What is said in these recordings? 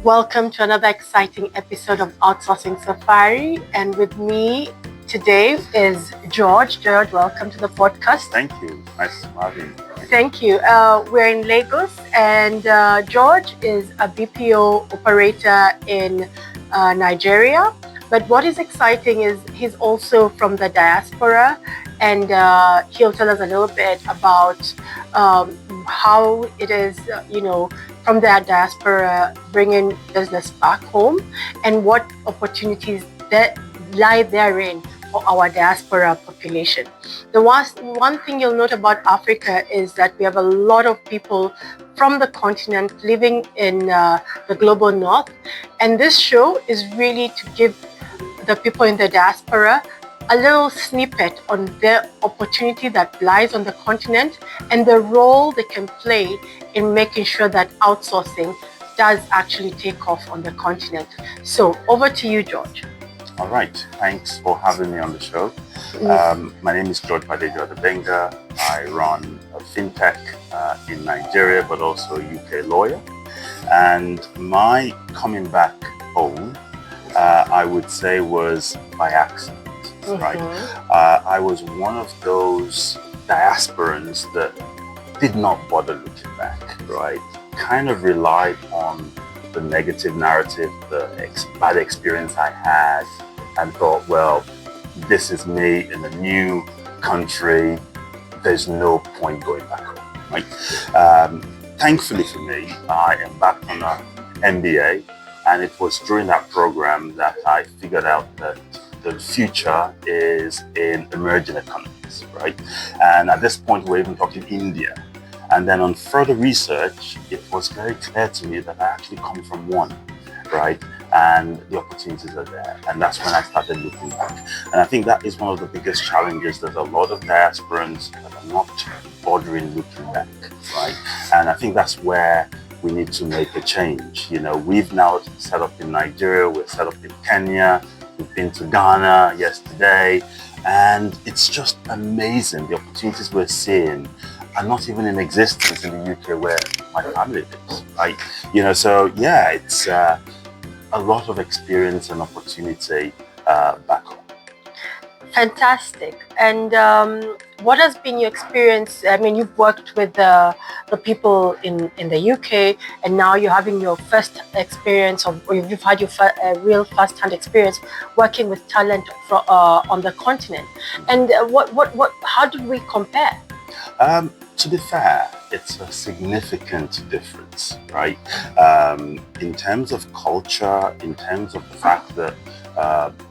Welcome to another exciting episode of Outsourcing Safari. And with me today is George. George, welcome to the podcast. Thank you. Nice to have you. Thank you. We're in Lagos, and George is a BPO operator in Nigeria. But what is exciting is he's also from the Diaspora, and he'll tell us a little bit about how it is, from the Diaspora bringing business back home and what opportunities that lie therein for our Diaspora population. The one thing you'll note about Africa is that we have a lot of people from the continent living in the global north, and this show is really to give the people in the Diaspora a little snippet on the opportunity that lies on the continent and the role they can play in making sure that outsourcing does actually take off on the continent. So over to you, George. All right. Thanks for having me on the show. My name is George Badejo-Adegbenga. I run a fintech in Nigeria, but also a UK lawyer. And my coming back home, I would say, was by accident. Right. I was one of those diasporans that did not bother looking back, right? Kind of relied on the negative narrative, the bad experience I had, and thought, well, this is me in a new country. There's no point going back home, right? Thankfully for me, I embarked on an NBEA, and it was during that program that I figured out that the future is in emerging economies, right? And at this point, we're even talking India. And then on further research, it was very clear to me that I actually come from one, right? And the opportunities are there. And that's when I started looking back. And I think that is one of the biggest challenges. There's a lot of diasporans that are not bothering looking back, right? And I think that's where we need to make a change. We've now set up in Nigeria, we're set up in Kenya, we've been to Ghana yesterday, and it's just amazing. The opportunities we're seeing are not even in existence in the UK where my family lives, right? It's a lot of experience and opportunity back home. Fantastic. And what has been your experience? I mean, you've worked with the people in the UK, and now you're having your first experience or you've had your real first-hand experience working with talent on the continent. And how did we compare? To be fair, it's a significant difference, right? In terms of culture, in terms of the fact that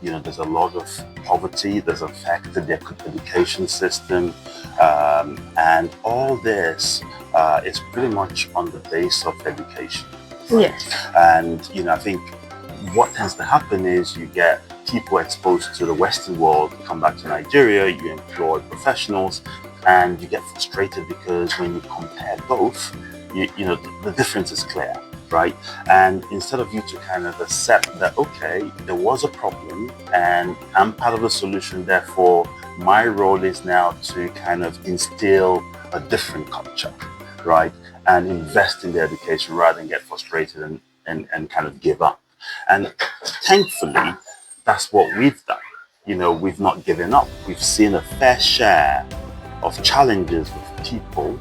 there's a lot of poverty that's affected the education system, and all this is pretty much on the base of education. Right? Yes. And I think what tends to happen is you get people exposed to the Western world, come back to Nigeria, you employ professionals, and you get frustrated because when you compare both, the difference is clear. Right? And instead of you to kind of accept that, okay, there was a problem and I'm part of the solution, therefore my role is now to kind of instill a different culture, right? And invest in the education rather than get frustrated and kind of give up. And thankfully, that's what we've done. We've not given up. We've seen a fair share of challenges with people,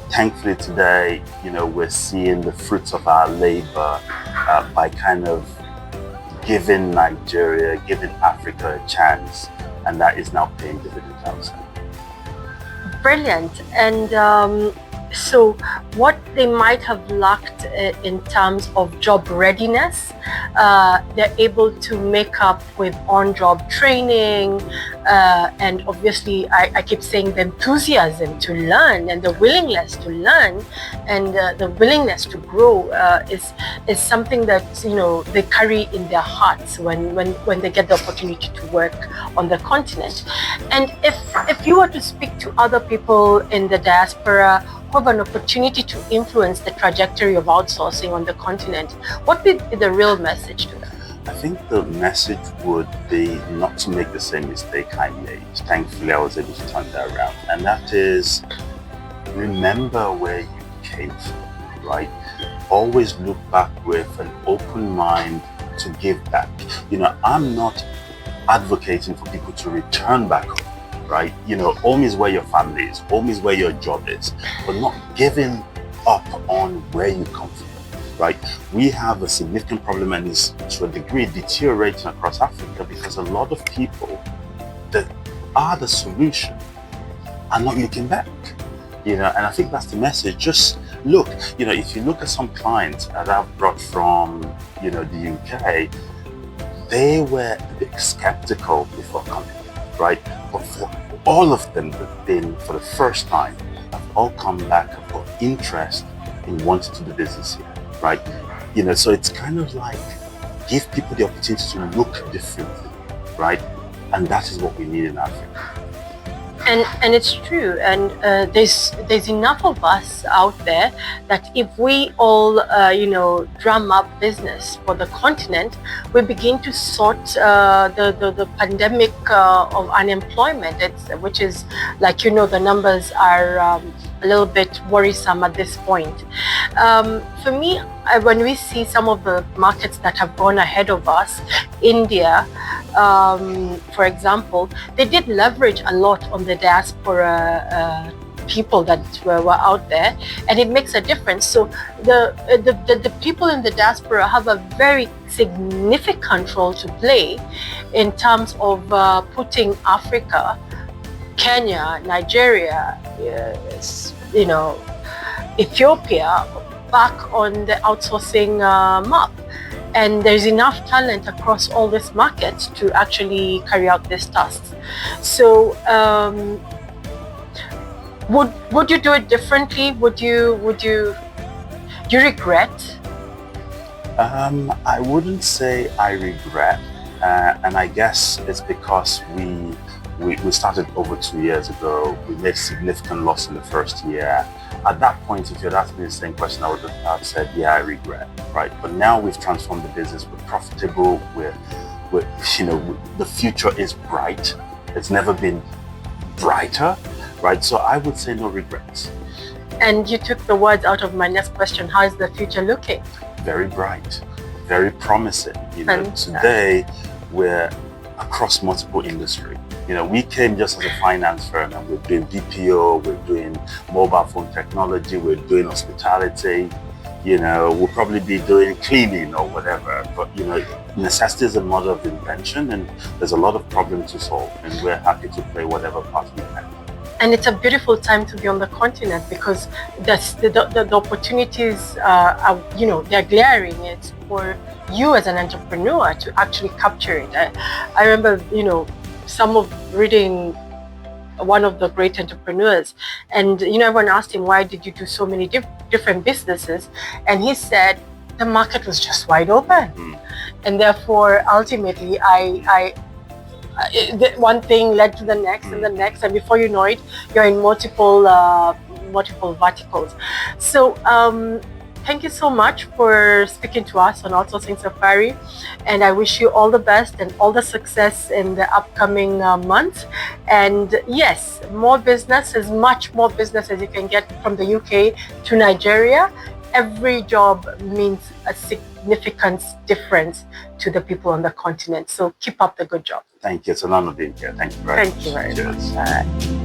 thankfully today, we're seeing the fruits of our labor by kind of giving Nigeria, giving Africa a chance, and that is now paying dividends outside. Brilliant. And so what they might have lacked in terms of job readiness, they're able to make up with on-job training, and obviously I keep saying the enthusiasm to learn and the willingness to learn and the willingness to grow is something that they carry in their hearts when they get the opportunity to work on the continent. And if you were to speak to other people in the diaspora who have an opportunity to influence the trajectory of outsourcing on the continent, what would be the real message to them? I think the message would be not to make the same mistake I made. Thankfully, I was able to turn that around. And that is, remember where you came from, right? Always look back with an open mind to give back. I'm not advocating for people to return back home, right? Home is where your family is, home is where your job is, but not giving up on where you come from, right? We have a significant problem, and is to a degree deteriorating across Africa because a lot of people that are the solution are not looking back, and I think that's the message. Just look, if you look at some clients that I've brought from, the UK, they were a bit skeptical before coming, right? But for all of them that been for the first time, have all come back, have got interest in wanting to do business here, right? So it's kind of like give people the opportunity to look differently, right? And that is what we need in Africa. And it's true, and there's enough of us out there that if we all drum up business for the continent, we begin to sort the pandemic of unemployment, which is like the numbers are a little bit worrisome at this point. For me, when we see some of the markets that have gone ahead of us, India, for example, they did leverage a lot on the diaspora people that were out there, and it makes a difference. So the people in the diaspora have a very significant role to play in terms of putting Africa, Kenya, Nigeria, Ethiopia back on the outsourcing map. And there's enough talent across all these markets to actually carry out these tasks. So would you do it differently? Would you regret? I wouldn't say I regret, and I guess it's because we started over 2 years ago. We made significant loss in the first year. At that point, if you'd asked me the same question, I would have said, yeah, I regret, right? But now we've transformed the business. We're profitable. The future is bright. It's never been brighter, right? So I would say no regrets. And you took the words out of my next question. How is the future looking? Very bright, very promising. Today we're across multiple industries. We came just as a finance firm, and we're doing BPO, we're doing mobile phone technology, we're doing hospitality, we'll probably be doing cleaning or whatever. But, necessity is a mother of invention, and there's a lot of problems to solve, and we're happy to play whatever part we can. And it's a beautiful time to be on the continent because the opportunities are, they're glaring. It's for you as an entrepreneur to actually capture it. I remember, reading one of the great entrepreneurs, and everyone asked him, why did you do so many different businesses? And he said the market was just wide open, and therefore ultimately one thing led to the next and the next, and before you know it, you're in multiple verticals. So thank you so much for speaking to us on Outsourcing Safari, and I wish you all the best and all the success in the upcoming months. And yes, more business, as much more business as you can get from the UK to Nigeria. Every job means a significant difference to the people on the continent. So keep up the good job. Thank you. It's an honor being here. Thank you very much. Thank you very much. Cheers. All right.